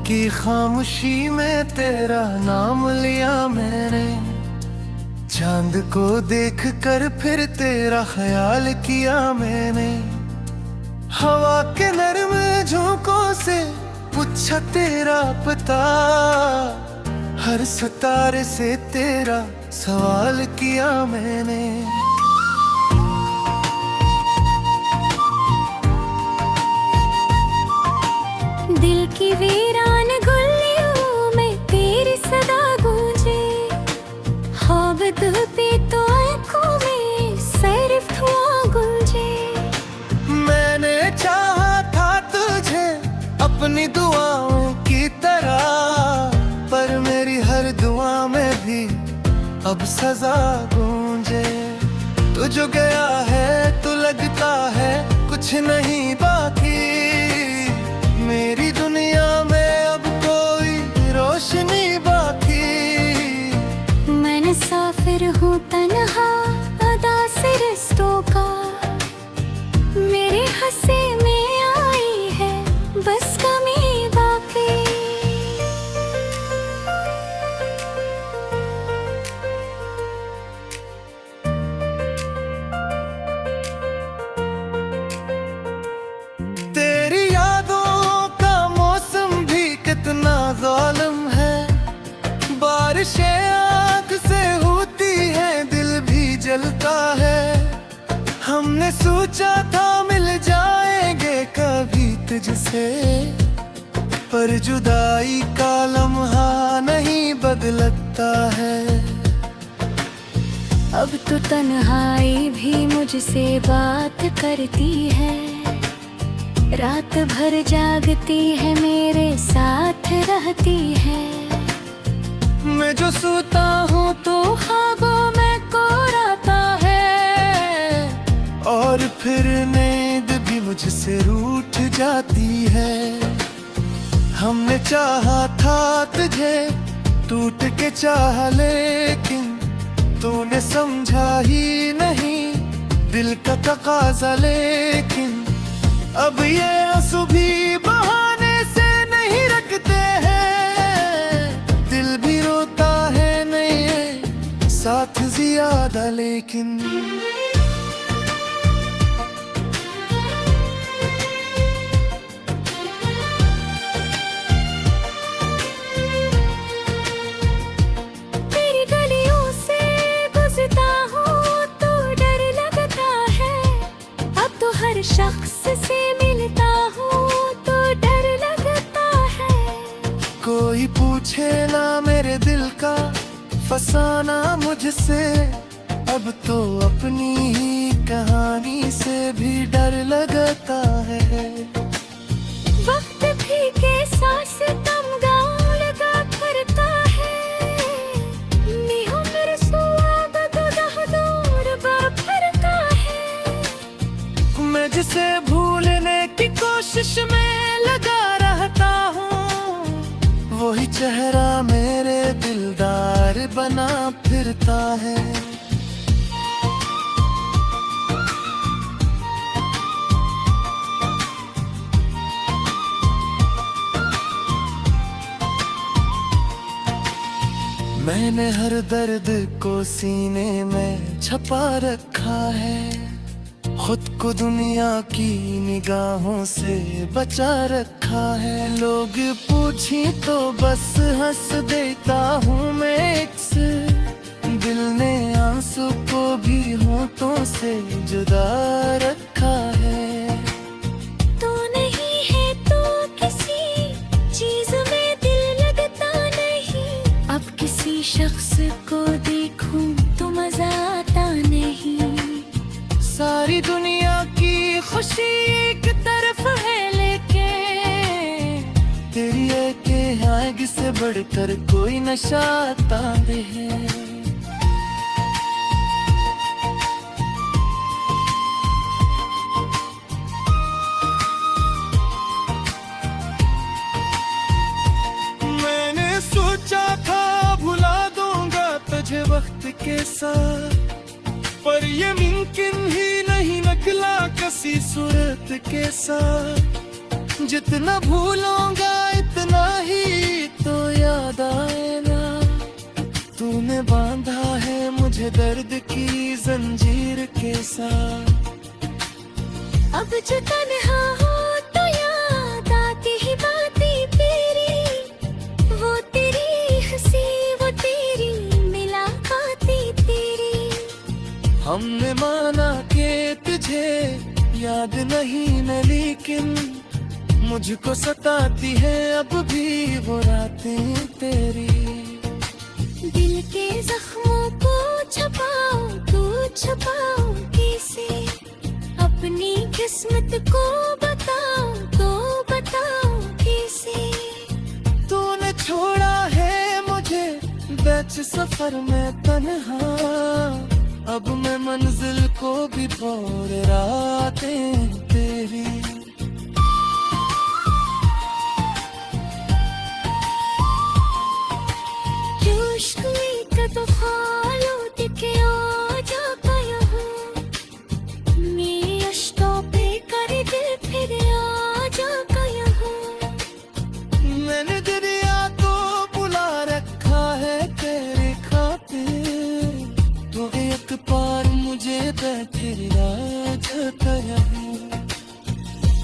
की खामोशी में तेरा नाम लिया मैंने। चांद को देख कर फिर तेरा ख्याल किया मैंने। हवा के नर्म झोंकों से पूछा तेरा पता, हर सितारे से तेरा सवाल किया मैंने। दिल की वीरान गलियों में तेरी सदा गूंजे, ख्वाब पे तो आंखों में सिर्फ धुआं गूंजे। मैंने चाहा था तुझे अपनी दुआओं की तरह, पर मेरी हर दुआ में भी अब सजा गूंजे। तू जो गया है तो लगता है कुछ नहीं बाकी, मेरी दुनिया में अब कोई रोशनी बाकी। मैं मुसाफिर हूँ तन्हा अदा से रिश्तों का, मेरे हंसे में आई है बस कमी बाकी। तेरी यादों का मौसम भी कितना ज़ालिम है, बारिशें आग से होती है दिल भी जलता है। हमने सोचा था मिल जाएंगे कभी तुझसे, पर जुदाई का लम्हा नहीं बदलता है। अब तो तन्हाई भी मुझसे बात करती है, रात भर जागती है मेरे साथ रहती है। मैं जो सोता हूँ तो ख्वाबों में कोराता है, और फिर नींद भी मुझसे रूठ जाती है। हमने चाहा था तुझे टूट के चाहा, लेकिन तूने समझा ही नहीं दिल का तकाजा। लेकिन अब ये आंसू भी बहाने से नहीं रखते हैं, दिल भी रोता है नहीं साथ ज्यादा। लेकिन तेरी गलियों से गुजरता हूँ तो डर लगता है, अब तो हर शख्स से मिलता हूँ तो डर लगता है। कोई पूछे ना मेरे दिल का फसाना मुझसे, अब तो अपनी ही कहानी से भी डर लगता है। वक्त भी के सांस तमगाओ लगा करता है, नी उम्र सुआब दुदह दूर बाफरता है। मैं जिसे भूलने की कोशिश में लगा रहता हूँ, वही चेहरा मेरे दिलदार बना फिरता है। मैंने हर दर्द को सीने में छपा रखा है, खुद को दुनिया की निगाहों से बचा रखा है। लोग पूछी तो बस हंस देता हूँ मैं एक से, दिल ने आंसू को भी होठों से जुदा रखा है। तू नहीं है तो किसी चीज में दिल लगता नहीं, अब किसी शख्स को देखूं तो मजा आता नहीं। सारी दुनिया की खुशी एक तरफ है, लेकिन तेरी एक आग से बढ़कर कोई नशा आता है। मैंने सोचा था भुला दूंगा तुझे वक्त के साथ, पर ये मुमकिन ही नहीं निकला किसी सूरत के साथ। जितना भूलूंगा इतना ही तो याद आए ना, तूने बांधा है मुझे दर्द की जंजीर के साथ। अब जो तन्हा हो तो याद आती ही बातें तेरी, वो तेरी हंसी वो तेरी मुलाकातें तेरी। हमने माना कि तुझे याद नहीं न, लेकिन मुझको सताती है अब भी वो रातें तेरी। दिल के जख्मों को छुपाओ तू छुपाओ कैसे, अपनी किस्मत को बताओ तो बताओ कैसे। तूने छोड़ा है मुझे बीच सफर में तन्हा, अब मैं मंजिल को भी भूल रातें तेरी। तो खालो दिखे आ जाता यहाँ, मेरे अश्कों पे कर दे फिर आ जाता यहाँ। मैंने दरिया को बुला रखा है तेरे खातिर, तो एक पार मुझे बैठे आ जाता यहाँ।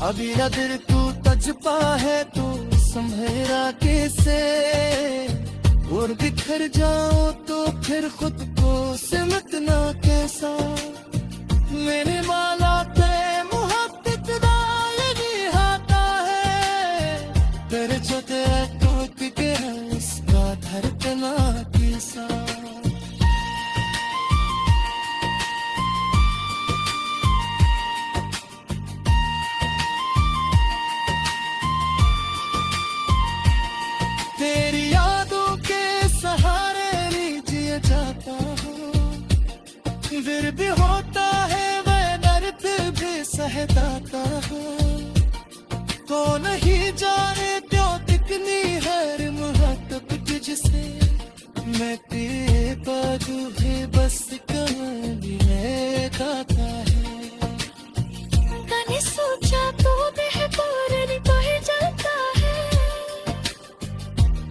अभी ना दिल तू तजपा है तो संभेरा कैसे, और बिखर जाओ तो फिर खुद को सिमटना कैसा। मेरे माला पे मोहब्बत दा ये आता है, तेरे छोटे टूट के इसका धड़कना कैसा। तेरी यादों के सहारे लीजिए जाता हूँ, फिर भी होता है मैं दर्द भी सहता हूँ। तो नहीं जाने क्यों कितनी है मुहब्बत तुझसे, मैं तेरे बाजू है बस कहानी में गाता है। मैंने सोचा तो बेहतर बह जाता है,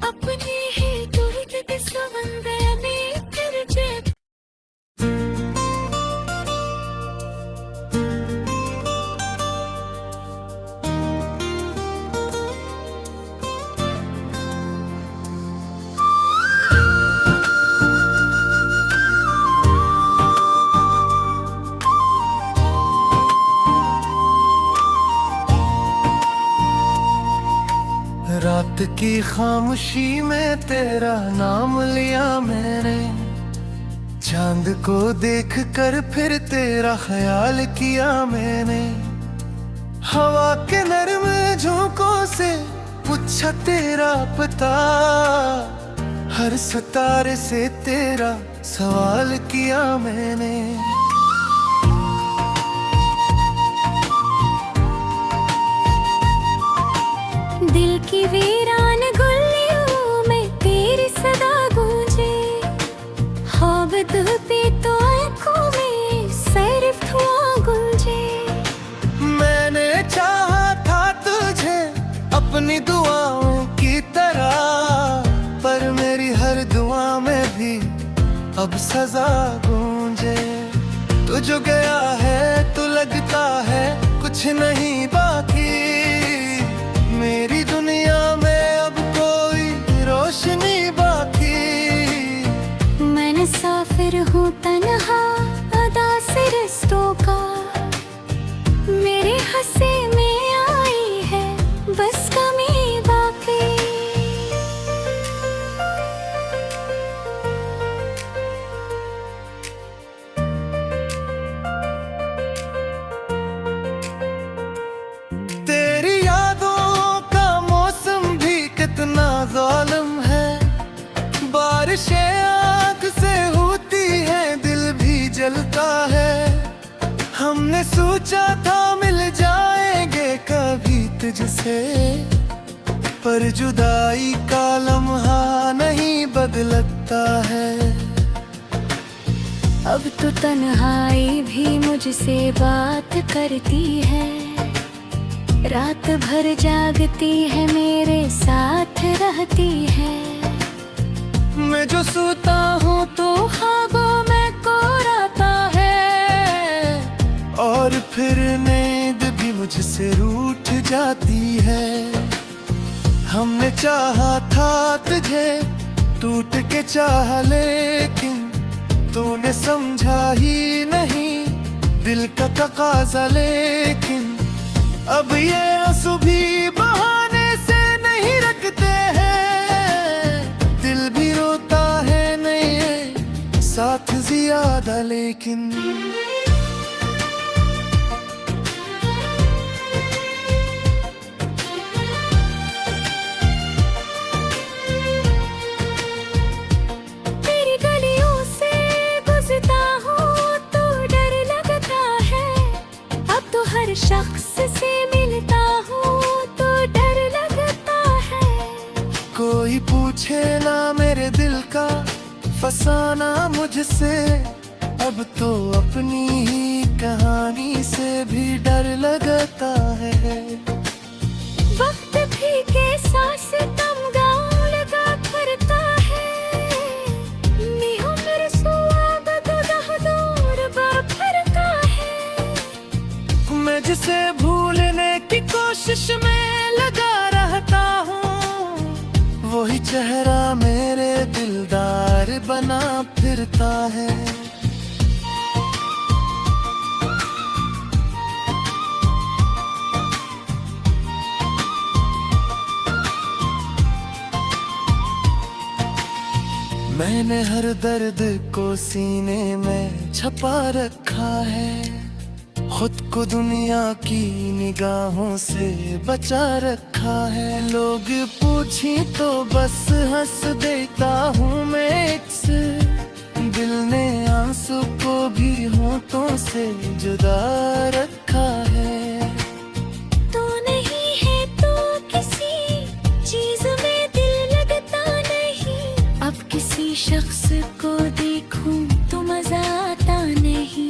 अपने ही दर्द के समंदर में फिर जब। रात की खामोशी में तेरा नाम लिया मैंने, चांद को देख कर फिर तेरा ख्याल किया मैंने। हवा के नर्म झोंकों से पूछा तेरा पता, हर सितारे से तेरा सवाल किया मैंने। दिल की वीरान गलियों में तेरी सदा गूंजे, ख्वाब धुलते तो आंखों में सिर्फ धुआं गूंजे। मैंने चाहा था तुझे अपनी दुआओं की तरह, पर मेरी हर दुआ में भी अब सजा गूंजे। तू जो गया है तो लगता है कुछ नहीं बाकी, मेरी दुनिया में अब कोई रोशनी बाकी। मैं मुसाफिर हूँ तन्हा अदा से रिश्तों का, मेरे हंसे में आई है बस कमी बाकी। तेरी यादों का मौसम भी कितना जालिम है, बारिशें आग से होती है दिल भी जलता है। हमने सोचा था मिल जाएंगे कभी तुझसे, पर जुदाई का लम्हा नहीं बदलता है। अब तो तन्हाई भी मुझसे बात करती है, रात भर जागती है मेरे साथ रहती है। मैं जो सोता हूँ तो ख्वाबों में कोराता है, और फिर नींद भी मुझसे रूठ जाती है। हमने चाहा था तुझे, टूट के चाहा लेकिन तूने समझा ही नहीं दिल का तकाजा। लेकिन अब ये आंसू भी बहाने से नहीं रखते हैं, दिल भी रोता है नहीं साथ ज्यादा। लेकिन तेरी गलियों से गुजरता हूँ तो डर लगता है, अब तो हर शख्स से मिलता हूँ तो डर लगता है। कोई पूछे ना मेरे दिल का फसाना मुझसे, अब तो अपनी ही कहानी से भी डर लगता है। वक्त भी के सांस कम गाँव लगा करता है, मी उम्र सुआब दुदह दूर बाफरता है। मैं जिसे भूलने की कोशिश में लगा रहता हूँ, वही चेहरा मेरे दिलदार बना फिरता है। मैंने हर दर्द को सीने में छपा रखा है, खुद को दुनिया की निगाहों से बचा रखा है। लोग पूछी तो बस हंस देता हूँ मैं इससे, दिल ने आंसू को भी होठों से जुदा रखा है। तू नहीं है तो किसी चीज में दिल लगता नहीं, अब किसी शख्स को देखूं तो मजा आता नहीं।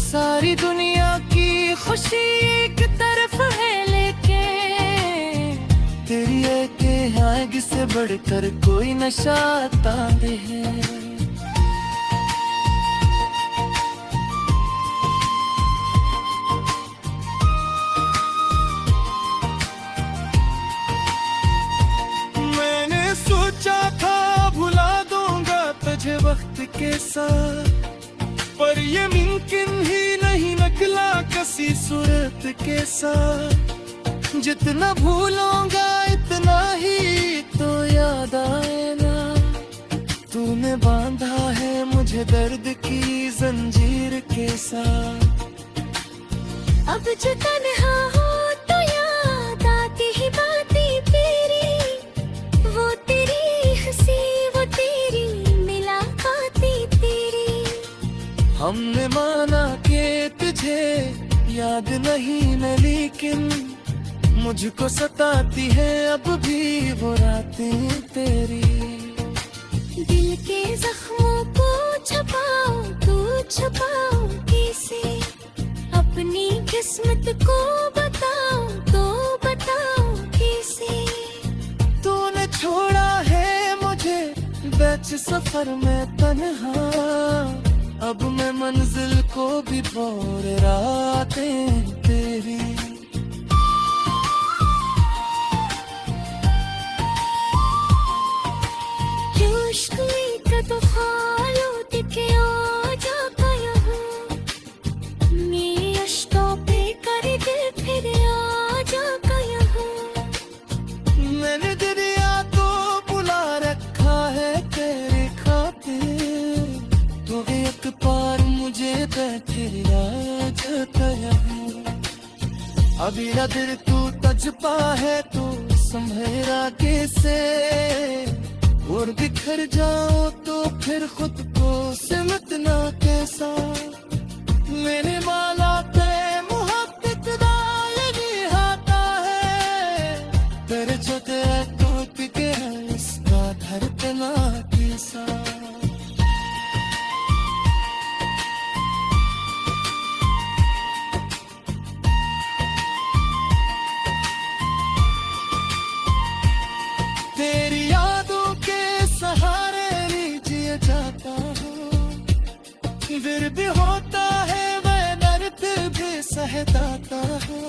सारी दुनिया की खुशी एक तरफ है, लेकिन तेरी एक आग से बढ़कर कोई नशा आता है। मैंने सोचा था भुला दूंगा तुझे वक्त के साथ, पर ये मुमकिन ही नहीं निकला किसी सूरत के साथ। जितना भूलूंगा इतना ही तो याद आएगा, तूने बांधा है मुझे दर्द की जंजीर के साथ। अब जो तन्हा हो तो याद आती ही बातें तेरी, वो तेरी हंसी वो तेरी मुलाकातें तेरी। हमने माना कि तुझे याद नहीं न, लेकिन मुझको सताती है अब भी वो रातें तेरी। दिल के जख्मों को छुपाओ तू छुपाओ कैसे, अपनी किस्मत को बताओ तो बताओ कैसे। तूने छोड़ा है मुझे बीच सफर में तन्हा, अब मैं मंजिल को भी बोल रातें तेरी। जोश कोई का तो खालूत के आ जाता यहाँ, मेरे अश्कों पे कर दिल फिर आ जाता यहाँ। मैंने दरिया तो बुला रखा है तेरे खातिर, तो एक पार मुझे बैठे आ जाता यहाँ। अभी ना दिल तू तजपा है तो संभेरा कैसे, और बिखर जाओ तो फिर खुद को सिमटना कैसा। मेरे वाला पे मोहब्बत दा यही आता है, तेरे छोटे टूट के इसका धड़कना कैसा। फिर भी होता है वह दर्द भी सहता है।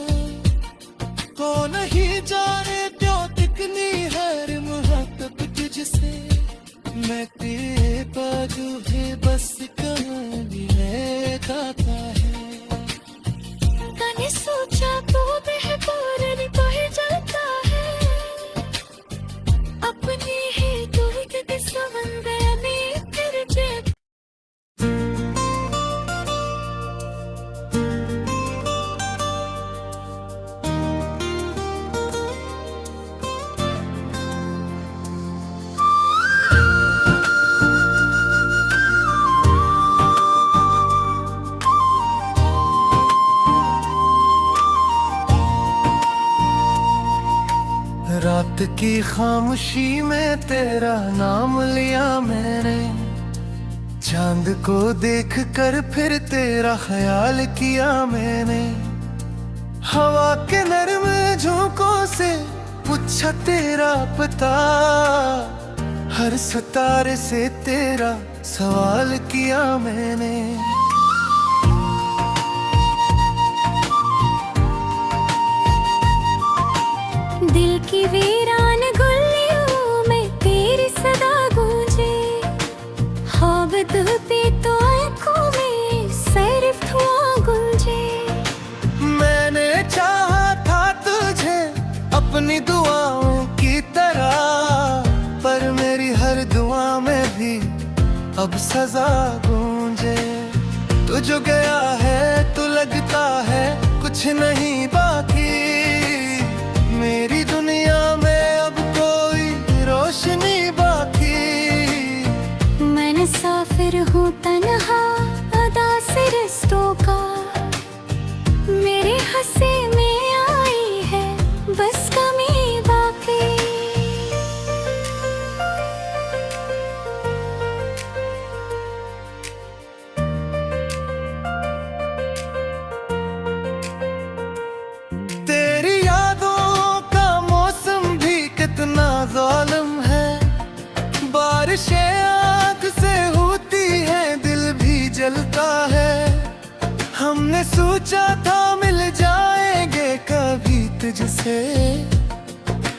कौन ही जाने क्यों तिकनी हर मोहब्बत तुझसे, मैं तेरे बाजू है बस कहानी है गाता है। मैंने सोचा तो बेहतर कोई जाता है, अपनी ही दूध के समंदर में फिर जब रात की खामोशी में तेरा नाम लिया मैंने, चांद को देख कर फिर तेरा ख्याल किया मैंने। हवा के नर्म झोंकों से पूछा तेरा पता, हर सितारे से तेरा सवाल किया मैंने। दिल की वीरान गलियों में तेरी सदा गूंजे, ख्वाब धुलते तो आँखों में सिर्फ धुआं गूंजे। मैंने चाहा था तुझे अपनी दुआओं की तरह, पर मेरी हर दुआ में भी अब सजा गूंजे। तू जो गया है तो लगता है कुछ नहीं बाकी, मेरी दुनिया में अब कोई रोशनी बाकी। मैं मुसाफिर हूँ तन्हा अदा से रिश्तों का, मेरे हंसे में आई है बस कमी बाकी। तेरी यादों का मौसम भी कितना जालिम है, बारिशें आग से होती है दिल भी जलता है। हमने सोचा था मिल जाएंगे कभी तुझसे,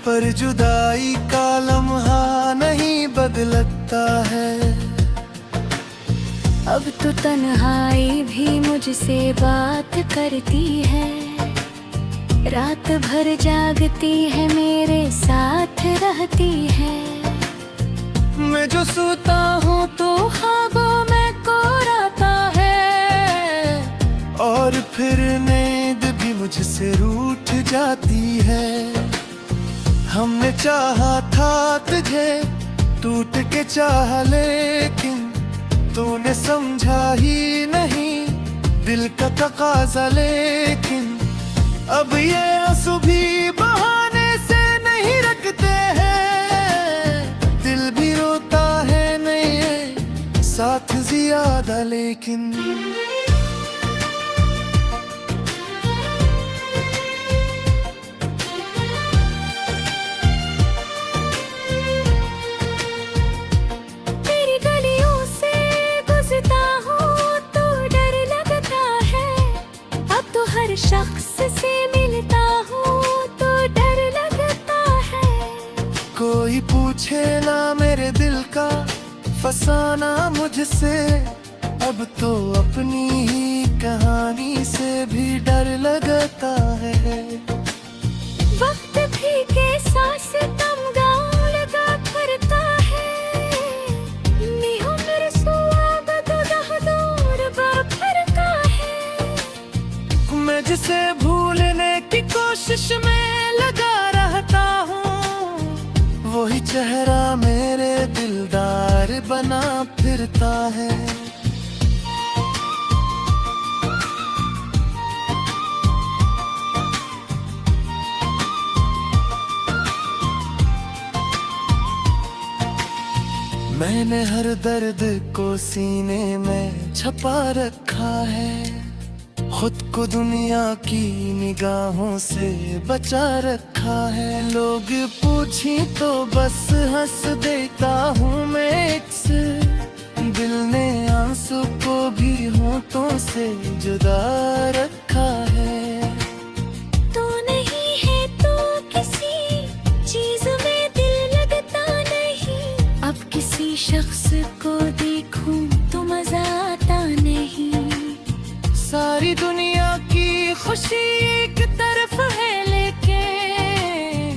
पर जुदाई का लम्हा नहीं बदलता है। अब तो तन्हाई भी मुझसे बात करती है, रात भर जागती है मेरे साथ रहती है। मैं जो सोता हूँ तो ख्वाबों में कोराता है, और फिर नींद भी मुझसे रूठ जाती है। हमने चाहा था तुझे टूट के चाहा, लेकिन तूने समझा ही नहीं दिल का तकाजा। लेकिन अब ये आंसू भी बहाने से नहीं रखते हैं, दिल भी रोता है नहीं है साथ ज्यादा। लेकिन तेरी गलियों से गुजरता हूँ तो डर लगता है, अब तो हर शख्स से मिलता हूँ तो डर लगता है। कोई पूछे ना मेरे दिल का फसाना मुझसे, अब तो अपनी ही कहानी से भी डर लगता है। वक्त भी के सांस तमगाओ लगा करता है, नी उम्र सुआब तो दूर भरता है। मैं जिसे भूलने की कोशिश में लगा रहता हूँ, वही चेहरा मेरे दिलदार बना फिरता है। मैंने हर दर्द को सीने में छपा रखा है, खुद को दुनिया की निगाहों से बचा रखा है। लोग पूछी तो बस हंस देता हूँ मैं, दिल ने आंसू को भी बातों से जुदा रखा है। तू नहीं है तो किसी चीज में दिल लगता नहीं। अब किसी शख्स को देखूं तो मजा आता नहीं। सारी दुनिया की खुशी एक तरफ है, लेकिन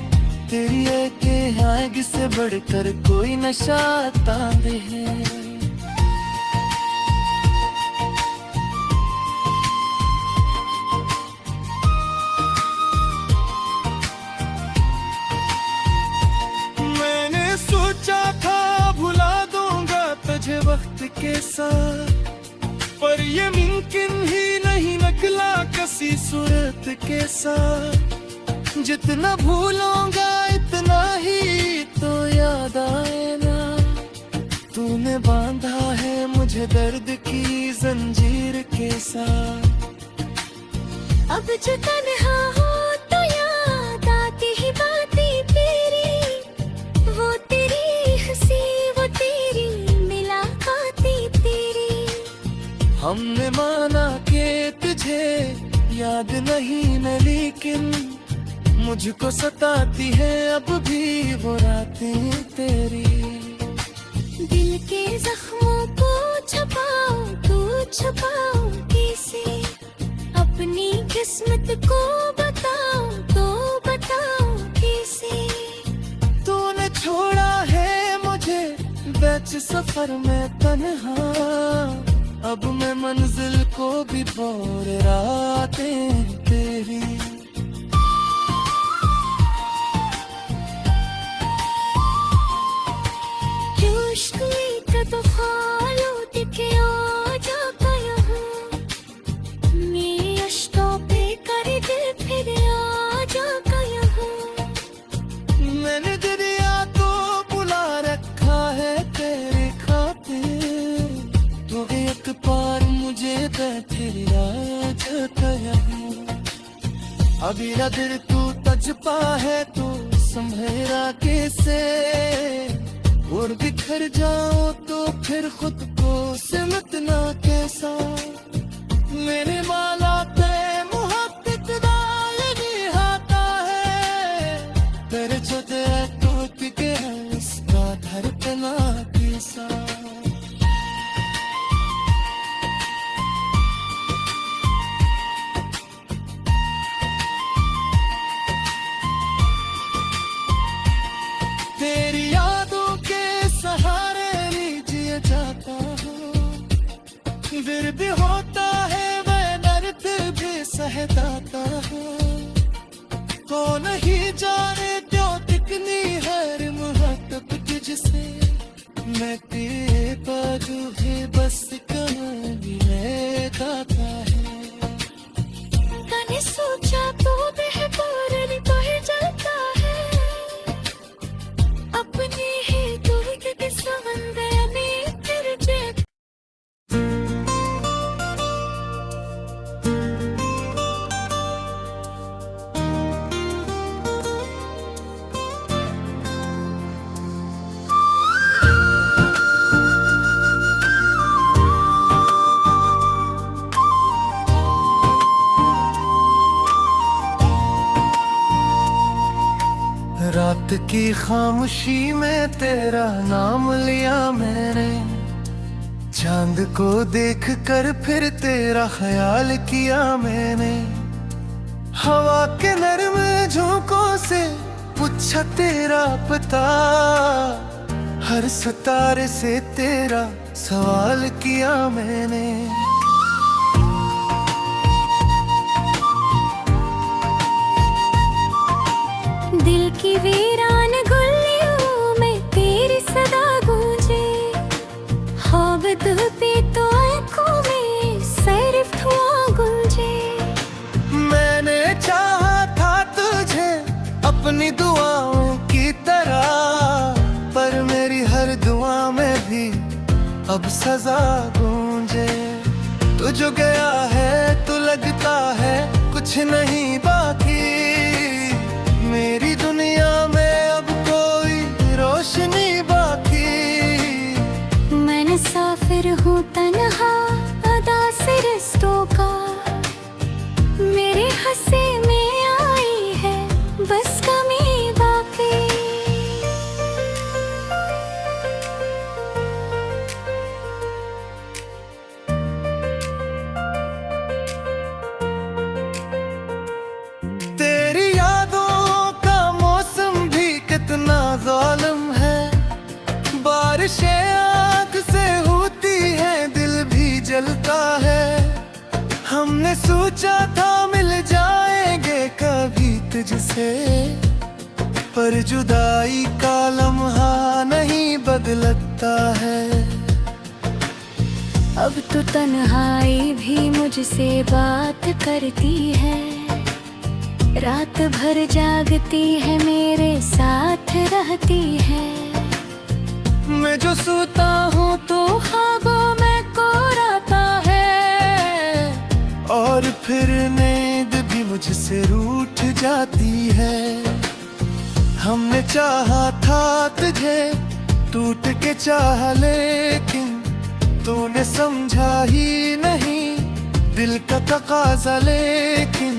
तेरी एक आग से बढ़कर कोई नशा तांद है। मैंने सोचा था भुला दूंगा तुझे वक्त के साथ, पर ये मुमकिन ही नहीं निकला किसी सूरत के साथ। जितना भूलूंगा इतना ही तो याद आएगा। तूने बांधा है मुझे दर्द की जंजीर के साथ। अब जो तन्हा हो तो याद आती ही बातें तेरी, वो तेरी हंसी वो तेरी मुलाकातें तेरी। हमने माना कि तुझे याद नहीं न, लेकिन मुझको सताती है अब भी वो रातें तेरी। दिल के जख्मों को छुपाओ तू छुपाओ कैसे, अपनी किस्मत को बताओ तो बताओ कैसे। तूने छोड़ा है मुझे बीच सफर में तन्हा, अब मैं मंजिल को भी बोर रातें तेरी। तो फालो दिखे आ जाता यहाँ, मेरे अश्कों पे कर दे फिर आ जाता यहाँ। मैंने दरिया को बुला रखा है तेरे खातिर, तो एक पार मुझे बैठे आ जाता यहाँ। अभी दिल तू तजपा है तो संभेरा कैसे, और बिखर जाओ तो फिर खुद को सिमटना कैसा। मेरे माला पे मोहब्बत दायरी आता है, तेरे जो तेरा टूट के इसका धड़कना कैसा। तेरी यादों के सहारे लीजिए जाता हूँ, फिर भी होता है मैं दर्द भी सहता हूँ। तो नहीं जाने क्यों दिखनी हर मुहब्बत तुझसे, मैं तेरे बाजू है बस कहानी में गाता है। मैंने सोचा तो बेहतर नहीं तो ही जलता है, अपने ही दूर के समंदर में फिर जे। रात की खामोशी में तेरा नाम लिया मैंने, चांद को देख कर फिर तेरा ख्याल किया मैंने। हवा के नरम झोंकों से पूछा तेरा पता, हर सितारे से तेरा सवाल किया मैंने। दिल की वीरान गलियों में तेरी सदा गूंजे, ख्वाब धुपी तो आंखों में सिर्फ धुआं गूंजे। मैंने चाहा था तुझे अपनी दुआओं की तरह, पर मेरी हर दुआ में भी अब सजा गूंजे। तू जो गया है तो लगता है कुछ नहीं बाकी, मेरी दुनिया में अब कोई रोशनी बाकी। मैं मुसाफिर हूँ तन्हा अदा सिर चुका है। हमने सोचा था मिल जाएंगे कभी तुझसे, पर जुदाई का लम्हा नहीं बदलता है। अब तो तन्हाई भी मुझसे बात करती है, रात भर जागती है मेरे साथ रहती है। मैं जो सोता हूँ तो ख्वाबों में कोराता है, और फिर नींद भी मुझसे रूठ जाती है। हमने चाहा था तुझे, टूट के चाहा, लेकिन तूने समझा ही नहीं दिल का तकाजा। लेकिन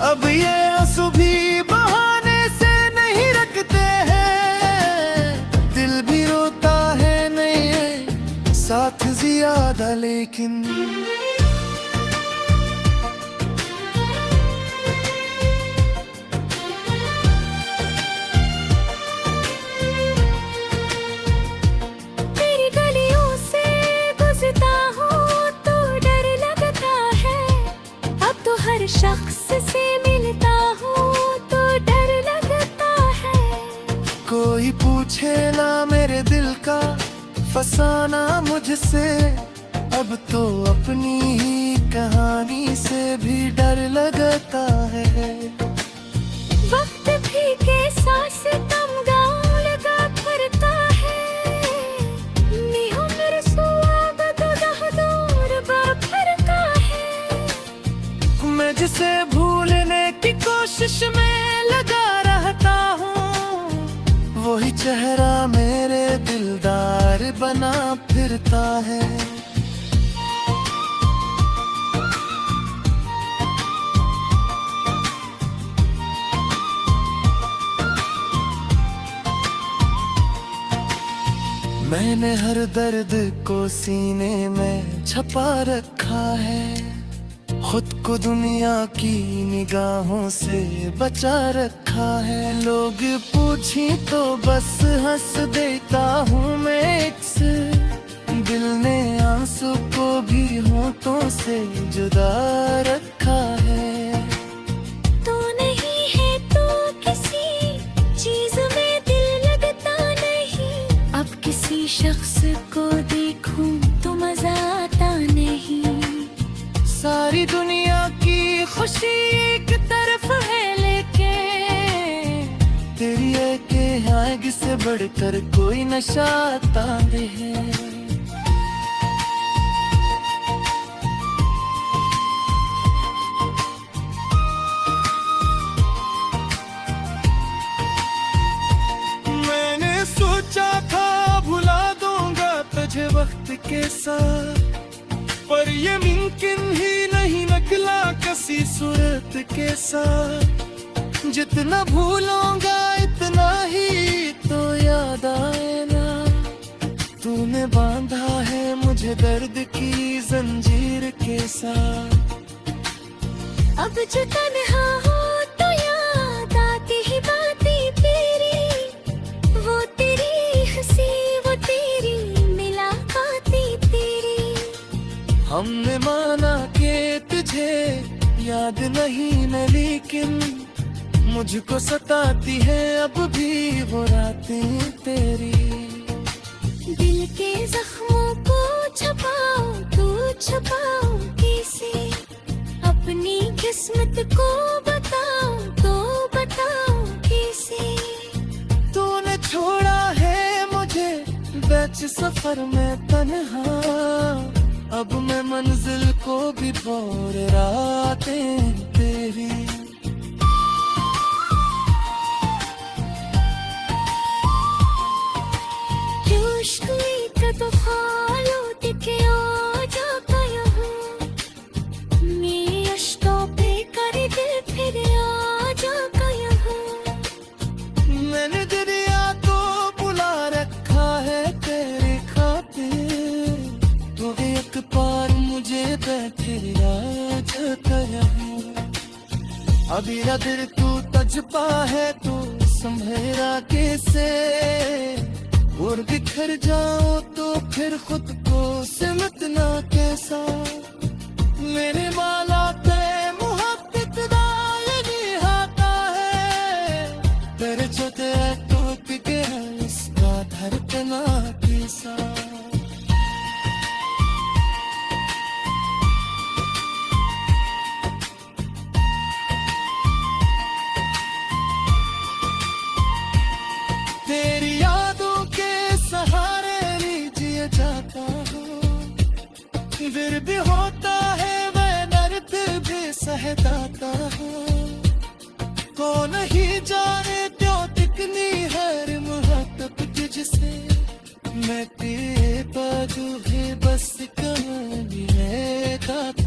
अब ये आंसू भी बहाने से नहीं रखते हैं, दिल भी रोता है नहीं साथ ज्यादा। लेकिन तेरी गलियों से गुजरता हूँ तो डर लगता है, अब तो हर शख्स से मिलता हूँ तो डर लगता है। कोई पूछे ना मेरे दिल का फसाना मुझसे, अब तो अपनी ही कहानी से भी डर लगता है। वक्त भी के सांस कम गाँव लगा फरता है, नी उम्र सुआब तो दह दूर फरका है। मैं जिसे भूलने की कोशिश में लगा रहता हूँ, वही चेहरा मेरे दिलदार बना फिरता है। मैंने हर दर्द को सीने में छपा रखा है, खुद को दुनिया की निगाहों से बचा रखा है। लोग पूछी तो बस हंस देता हूँ मैं अक्सर, दिल ने आंसू को भी होठों से जुदा रखा है। तू नहीं है तो किसी चीज में दिल लगता नहीं, अब किसी शख्स को देखूं तो मजा आता नहीं। सारी दुनिया की खुशी एक तरफ है, लेकिन तेरी एक आग से बढ़कर कोई नशा तांदे है। मैंने सोचा था भुला दूंगा तुझे वक्त के साथ, पर ये मुमकिन ही नहीं निकला किसी सूरत के साथ। जितना भूलूंगा इतना ही तो याद आए ना, तूने बांधा है मुझे दर्द की जंजीर के साथ। अब जो तन्हा हो तो याद आती ही बातें तेरी, वो तेरी हंसी वो तेरी मुलाकातें तेरी। हमने माना कि तुझे याद नहीं न, लेकिन मुझको सताती है अब भी वो रातें तेरी। दिल के जख्मों को छुपाओ तू छुपाओ कैसे, अपनी किस्मत को बताओ तो बताओ कैसे। तूने छोड़ा है मुझे बीच सफर में तन्हा, अब मैं मंजिल को भी भूल रातें तेरी। का तो फालो दिखे आ जाता यहाँ, मेरे अश्कों पे कर दे फिर आ जाता यहाँ। मैंने दरिया को बुला रखा है तेरे खातिर, तू एक बार मुझे बैठे आ जाता यहाँ। अभी दिल तू तजपा है तो संभेरा कैसे, और बिखर जाओ तो फिर खुद को सिमटना कैसा। मेरे माला ते मोहब्बत दा यही हाता है, तेरे छोटे टूट गया इसका धड़कना कैसा। तेरी यादों के सहारे लीजिए जाता हूँ, फिर भी होता है वह दर्द भी सहता हूँ। को नहीं जाने क्यों तिकनी हर मुहब्बत तुझसे, मैं तेरे बाजू है बस कहानी है गाता